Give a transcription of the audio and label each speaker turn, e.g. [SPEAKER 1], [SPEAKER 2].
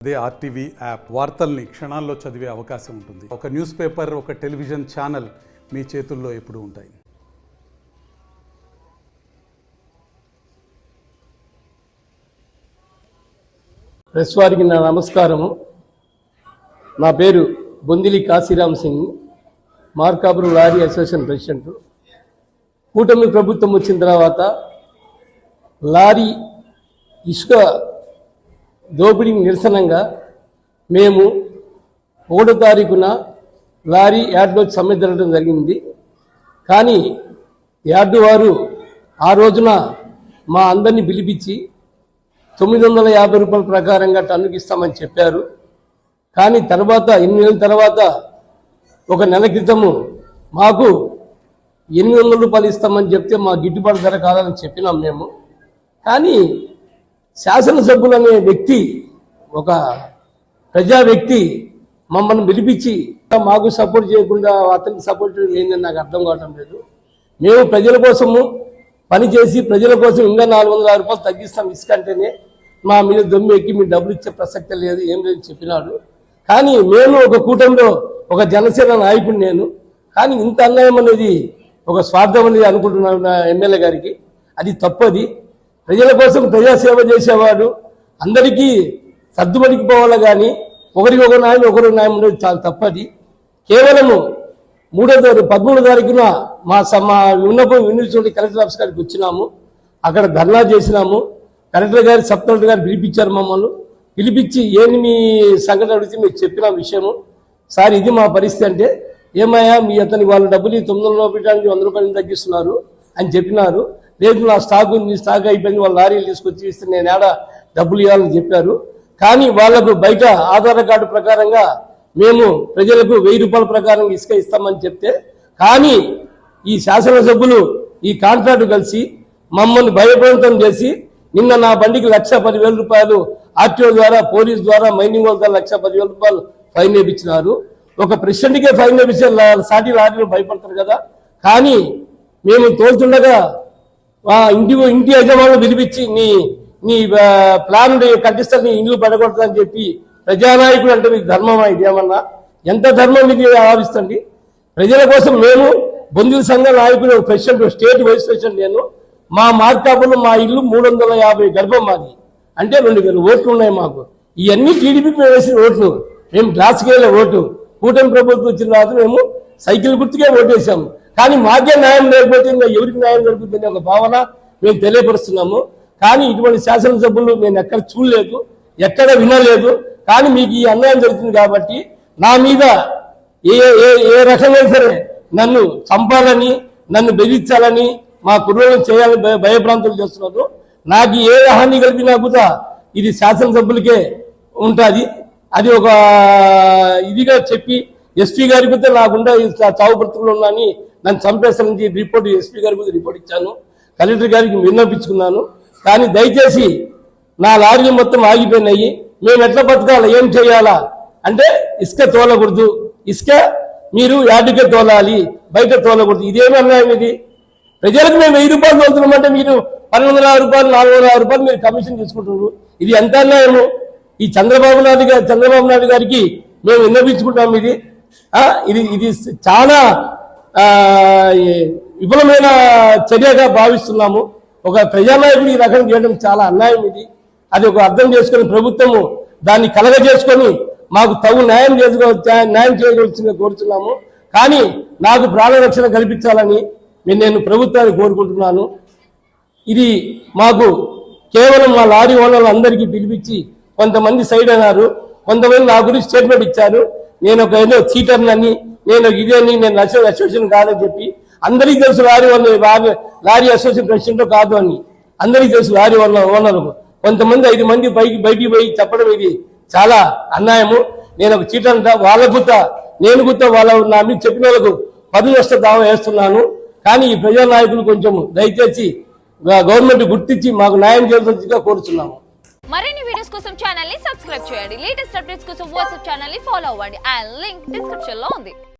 [SPEAKER 1] అదే RTV app వార్తల్ని క్షణాల్లో చదివే అవకాశం ఉంటుంది. ఒక న్యూస్ పేపర్, ఒక టెలివిజన్ ఛానల్ మీ చేతుల్లో ఎప్పుడూ ఉంటాయి.
[SPEAKER 2] ప్రెస్ వారికి నా నమస్కారము. నా పేరు Bondili Kashiram Singh, Markapuram lorry association president. కూటమి ప్రభుత్వం వచ్చిన తర్వాత లారీ ఇసుక దోపిడీకి నిరసనంగా మేము 1వ తారీఖున లారీ యార్డులో సమ్మె జరగడం జరిగింది. కానీ యార్డు వారు ఆ రోజున మా అందరినీ పిలిపించి 950 రూపాయల ప్రకారంగా టన్నుకి ఇస్తామని చెప్పారు. కానీ తర్వాత 8 నెలల తర్వాత ఒక నెల క్రితము మాకు 800 రూపాయలు ఇస్తామని చెప్తే మా గిట్టుబాటు ధర కాదని చెప్పినాం మేము. కానీ శాసనసభ్యులు అనే వ్యక్తి, ఒక ప్రజా వ్యక్తి మమ్మల్ని పిలిపించి మాకు సపోర్ట్ చేయకుండా అతనికి సపోర్ట్ లేదని నాకు అర్థం కావటం లేదు. మేము ప్రజల కోసము పనిచేసి ప్రజల కోసం ఇంకా 400 రూపాయలు తగ్గిస్తాం ఇసుకంటేనే మా మీద దొమ్మి ఎక్కి మీరు డబ్బులు ఇచ్చే ప్రసక్తే లేదు, ఏం లేదు చెప్పినాడు. కానీ మేము ఒక కూటమిలో ఒక జనసేన నాయకుడు నేను. కానీ ఇంత అన్యాయం అనేది ఒక స్వార్థం అనేది అనుకుంటున్నాను నా ఎమ్మెల్యే గారికి. అది తప్పది. ప్రజల కోసం ప్రజాసేవ చేసేవాడు, అందరికీ సర్దుమడికి పోవాలి. కానీ ఒకరికి ఒక న్యాయం ఒకరు న్యాయం ఉండేది చాలా తప్పది. కేవలము 13వ తారీఖున మా విన్నపం వినియోగించుకుంటే కలెక్టర్ ఆఫీస్ గారికి వచ్చినాము. అక్కడ ధర్నా చేసినాము. కలెక్టర్ గారు, సబ్ కలెక్టర్ గారు పిలిపించారు మమ్మల్ని. పిలిపించి ఏంటి మీ సంఘటన అడిగితే మీరు చెప్పిన విషయము, సార్ ఇది మా పరిస్థితి అంటే, ఏమయ్యా మీ అతని వాళ్ళ డబ్బులు 900 పెట్టడానికి 100 రూపాయలు తగ్గిస్తున్నారు అని చెప్పినారు. లేదు నా స్టాక్ ఉంది, స్టాక్ అయిపోయింది, వాళ్ళ లారీలు తీసుకొచ్చి ఇస్తే నేను ఏడా డబ్బులు ఇవ్వాలని చెప్పారు. కానీ వాళ్లకు బయట ఆధార్ కార్డు ప్రకారంగా మేము ప్రజలకు 1000 రూపాయల ప్రకారం ఇసుక ఇస్తామని చెప్తే, కానీ ఈ శాసనసభ్యులు ఈ కాంట్రాక్టు కలిసి మమ్మల్ని భయప్రాంతం చేసి నిన్న నా బండికి 1,10,000 రూపాయలు ఆర్టీఓ ద్వారా, పోలీస్ ద్వారా, మైనింగ్ వాళ్ళ ద్వారా 1,10,000 రూపాయలు ఫైన్ వేయించినారు. ఒక ప్రెసిడెంట్కే ఫైన్ వేయించే సాటి లారీలు భయపడతారు కదా. కానీ మేము తోలుతుండగా ఇంటి యజమానులు పిలిపించి నీ ప్లాన్ కట్టిస్తారు, నీ ఇల్లు పడగొడతాదని చెప్పి, ప్రజానాయకుడు అంటే మీకు ధర్మమా? ఇది ఏమన్నా ఎంత ధర్మం మీకు ఆవిస్తండి? ప్రజల కోసం మేము బొందిలి సంఘ నాయకులు, ప్రెసిడెంట్, స్టేట్ వైస్ ప్రెసిడెంట్ నేను. మా మార్కాపులో మా ఇల్లు 350 గర్భం మాది, అంటే 2000 ఓట్లు ఉన్నాయి మాకు. ఇవన్నీ టీడీపీకి మేము వేసిన ఓట్లు. మేము గ్లాస్కేలే ఓటు. కూటమి ప్రభుత్వం వచ్చిన తర్వాత మేము సైకిల్ గుర్తుకే ఓటేసాము. కానీ మాకే న్యాయం లేకపోతే ఇంకా ఎవరికి న్యాయం జరుగుతుందనే ఒక భావన మేము తెలియపరుస్తున్నాము. కానీ ఇటువంటి శాసనసభ్యులు నేను ఎక్కడ చూడలేదు, ఎక్కడ వినలేదు. కానీ మీకు ఈ అన్యాయం జరుగుతుంది కాబట్టి నా మీద ఏ రకంగా సరే నన్ను చంపాలని, నన్ను బెదిరించాలని, మా కుర్రోళ్ళని చేయాలని భయభ్రాంతులు చేస్తున్నారు. నాకు ఏ హాని కలిపినా కూడా ఇది శాసనసభ్యులకే ఉంటుంది. అది ఒక ఇదిగా చెప్పి ఎస్పీ గారికి కూడా నాకుండా చావు బ్రతుకులు ఉన్నాని నన్ను చంపేస్తానని రిపోర్ట్ ఎస్పీ గారికి రిపోర్ట్ ఇచ్చాను. కలెక్టర్ గారికి విన్నపించుకున్నాను. కానీ దయచేసి నా లారీలు మొత్తం ఆగిపోయినాయి. మేము ఎట్లా బతకాలా, ఏం చేయాలా అంటే, ఇసుక తోలకూడదు, ఇసుక మీరు యార్డుకే తోలాలి, బయట తోలకూడదు. ఇదేమి అన్యాయం ఇది? ప్రజలకు మేము 1000 రూపాయలు తోలుతున్నామంటే మీరు 1200 రూపాయలు, 400 రూపాయలు మీరు కమిషన్ తీసుకుంటున్నారు. ఇది ఎంత అన్యాయము? ఈ చంద్రబాబు నాయుడు గారికి మేము విన్నపించుకుంటాం. ఇది చాలా విఫలమైన చర్యగా భావిస్తున్నాము. ఒక ప్రజానాయకుడు ఈ రకం చేయడం చాలా అన్యాయం. అది ఒక అర్థం చేసుకుని ప్రభుత్వము దాన్ని కలగజేసుకొని మాకు తగు న్యాయం చేయవలసిందిగా కోరుతున్నాము. కానీ నాకు ప్రాణరక్షణ కల్పించాలని నేను ప్రభుత్వాన్ని కోరుకుంటున్నాను. ఇది మాకు కేవలం మా లారీ ఓనర్లు అందరికీ పిలిపించి కొంతమంది సైడ్ అన్నారు, కొంతమంది నా గురించి స్టేట్మెంట్ ఇచ్చారు. నేను ఒక ఏదో చీటర్నని, నేను ఇదేని, నేను అసోసియేషన్ కాదని చెప్పి. అందరికీ తెలుసు లారీ అసోసియేషన్ ప్రెసిడెంట్ కాదు అని అందరికీ తెలుసు. లారీ ఓనర్లకు కొంతమంది 5 మంది బయటికి పోయి చెప్పడం ఇది చాలా అన్యాయము. నేను ఒక చీటర్, వాళ్ళకు నేను గుత్త వాళ్ళ నా మీద చెప్పిన వాళ్ళకు 10 లక్షల దావా వేస్తున్నాను. కానీ ఈ ప్రజానాయకులు కొంచెం దయచేసి గవర్నమెంట్ గుర్తించి మాకు న్యాయం చేయాల్సిందిగా కోరుతున్నాము.
[SPEAKER 3] మరిన్ని వీడియోస్ కోసం ఛానల్ ని సబ్స్క్రైబ్ చేయండి. లేటెస్ట్ అప్డేట్స్ కోసం వాట్సాప్ ఛానల్ ని ఫాలో అవ్వండి. ఆ లింక్ డిస్క్రిప్షన్ లో ఉంది.